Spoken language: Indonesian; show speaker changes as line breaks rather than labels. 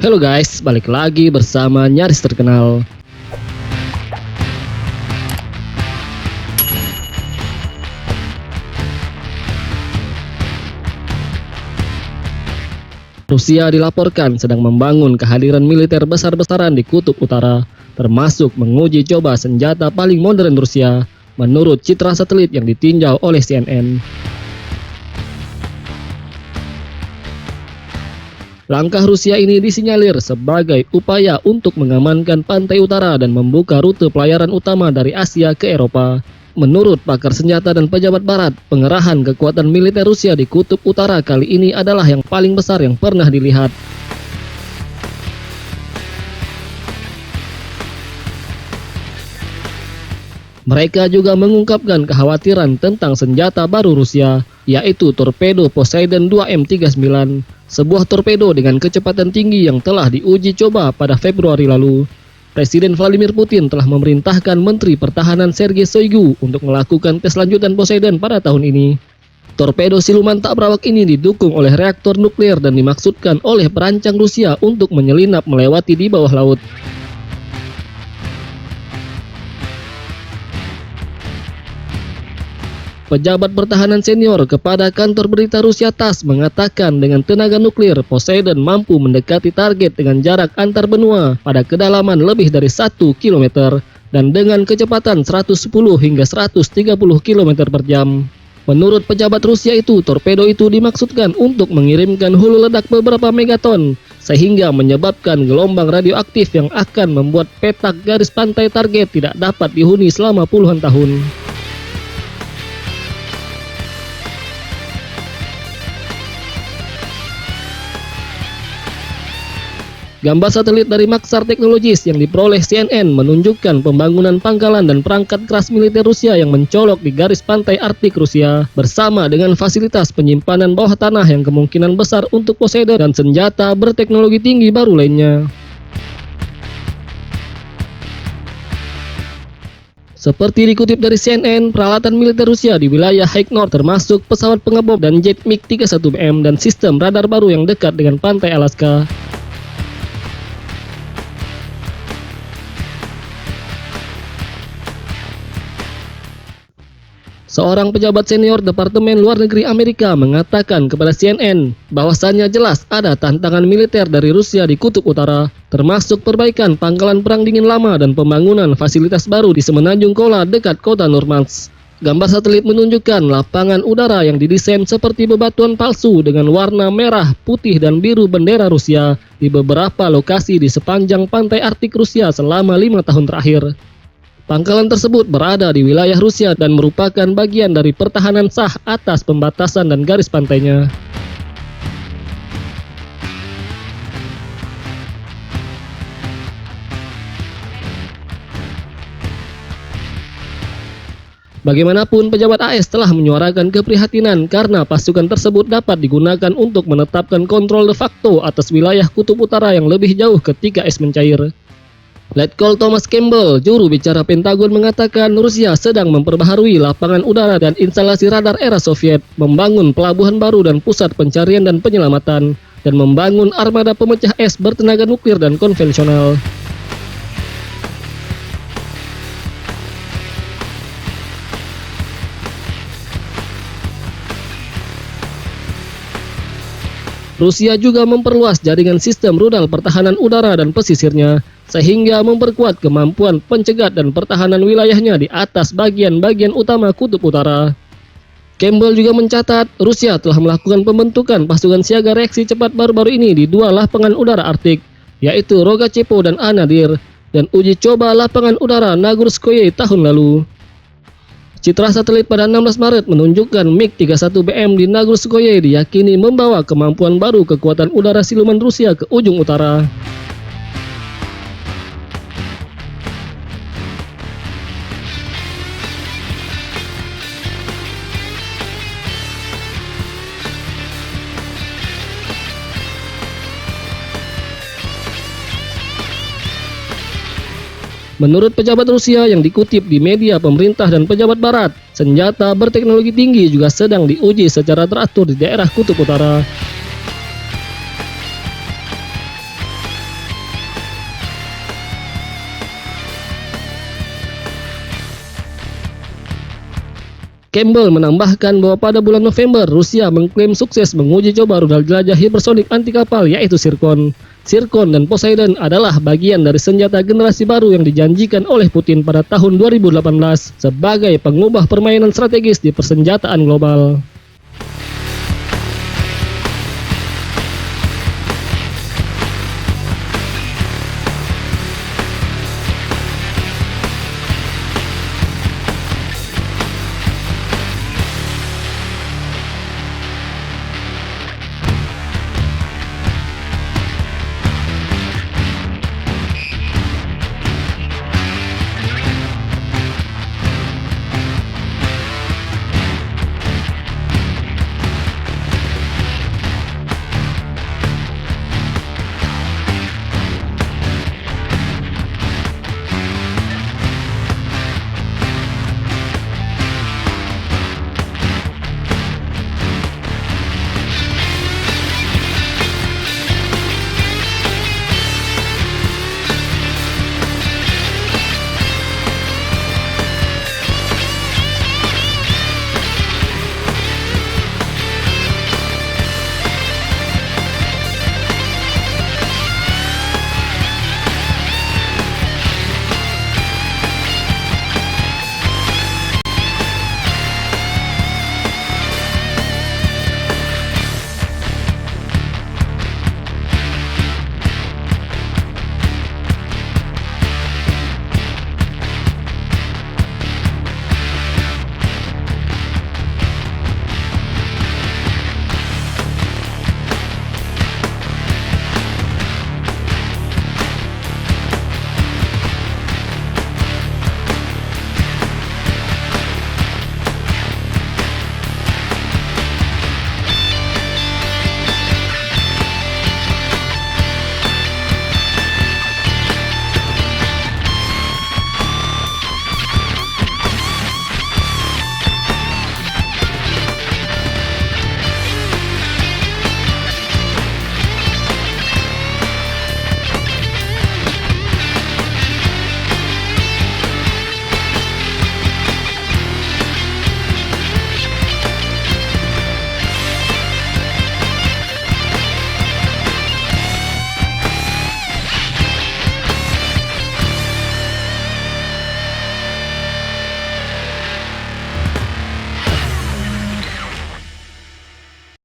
Halo guys, balik lagi bersama Nyaris Terkenal. Rusia dilaporkan sedang membangun kehadiran militer besar-besaran di Kutub Utara, termasuk menguji coba senjata paling modern Rusia, menurut citra satelit yang ditinjau oleh CNN. Langkah Rusia ini disinyalir sebagai upaya untuk mengamankan pantai utara dan membuka rute pelayaran utama dari Asia ke Eropa. Menurut pakar senjata dan pejabat barat, pengerahan kekuatan militer Rusia di Kutub Utara kali ini adalah yang paling besar yang pernah dilihat. Mereka juga mengungkapkan kekhawatiran tentang senjata baru Rusia, yaitu torpedo Poseidon 2M39, sebuah torpedo dengan kecepatan tinggi yang telah diuji coba pada Februari lalu. Presiden Vladimir Putin telah memerintahkan Menteri Pertahanan Sergei Shoigu untuk melakukan tes lanjutan Poseidon pada tahun ini. Torpedo siluman tak berawak ini didukung oleh reaktor nuklir dan dimaksudkan oleh perancang Rusia untuk menyelinap melewati di bawah laut. Pejabat pertahanan senior kepada kantor berita Rusia TASS mengatakan dengan tenaga nuklir, Poseidon mampu mendekati target dengan jarak antar benua pada kedalaman lebih dari 1 km dan dengan kecepatan 110 hingga 130 km per jam. Menurut pejabat Rusia itu, torpedo itu dimaksudkan untuk mengirimkan hulu ledak beberapa megaton sehingga menyebabkan gelombang radioaktif yang akan membuat petak garis pantai target tidak dapat dihuni selama puluhan tahun. Gambar satelit dari Maxar Technologies yang diperoleh CNN menunjukkan pembangunan pangkalan dan perangkat keras militer Rusia yang mencolok di garis pantai Arktik Rusia, bersama dengan fasilitas penyimpanan bawah tanah yang kemungkinan besar untuk Poseidon dan senjata berteknologi tinggi baru lainnya. Seperti dikutip dari CNN, peralatan militer Rusia di wilayah High North termasuk pesawat pengebom dan jet MiG-31M dan sistem radar baru yang dekat dengan pantai Alaska. Seorang pejabat senior Departemen Luar Negeri Amerika mengatakan kepada CNN bahwasannya jelas ada tantangan militer dari Rusia di Kutub Utara, termasuk perbaikan pangkalan perang dingin lama dan pembangunan fasilitas baru di Semenanjung Kola dekat kota Murmansk. Gambar satelit menunjukkan lapangan udara yang didesain seperti bebatuan palsu dengan warna merah, putih, dan biru bendera Rusia di beberapa lokasi di sepanjang pantai Arktik Rusia selama 5 tahun terakhir. Pangkalan tersebut berada di wilayah Rusia dan merupakan bagian dari pertahanan sah atas pembatasan dan garis pantainya. Bagaimanapun, pejabat AS telah menyuarakan keprihatinan karena pasukan tersebut dapat digunakan untuk menetapkan kontrol de facto atas wilayah Kutub Utara yang lebih jauh ketika es mencair. Letkol Thomas Campbell, juru bicara Pentagon, mengatakan Rusia sedang memperbaharui lapangan udara dan instalasi radar era Soviet, membangun pelabuhan baru dan pusat pencarian dan penyelamatan, dan membangun armada pemecah es bertenaga nuklir dan konvensional. Rusia juga memperluas jaringan sistem rudal pertahanan udara dan pesisirnya, sehingga memperkuat kemampuan pencegat dan pertahanan wilayahnya di atas bagian-bagian utama Kutub Utara. Campbell juga mencatat, Rusia telah melakukan pembentukan pasukan siaga reaksi cepat baru-baru ini di 2 lapangan udara Arktik, yaitu Rogachepo dan Anadyr, dan uji coba lapangan udara Nagurskoye tahun lalu. Citra satelit pada 16 Maret menunjukkan MiG-31BM di Nagurskoye diyakini membawa kemampuan baru kekuatan udara siluman Rusia ke ujung utara. Menurut pejabat Rusia yang dikutip di media pemerintah dan pejabat barat, senjata berteknologi tinggi juga sedang diuji secara teratur di daerah Kutub Utara. Campbell menambahkan bahwa pada bulan November, Rusia mengklaim sukses menguji coba rudal jelajah hipersonik anti kapal yaitu Zircon. Zircon dan Poseidon adalah bagian dari senjata generasi baru yang dijanjikan oleh Putin pada tahun 2018 sebagai pengubah permainan strategis di persenjataan global.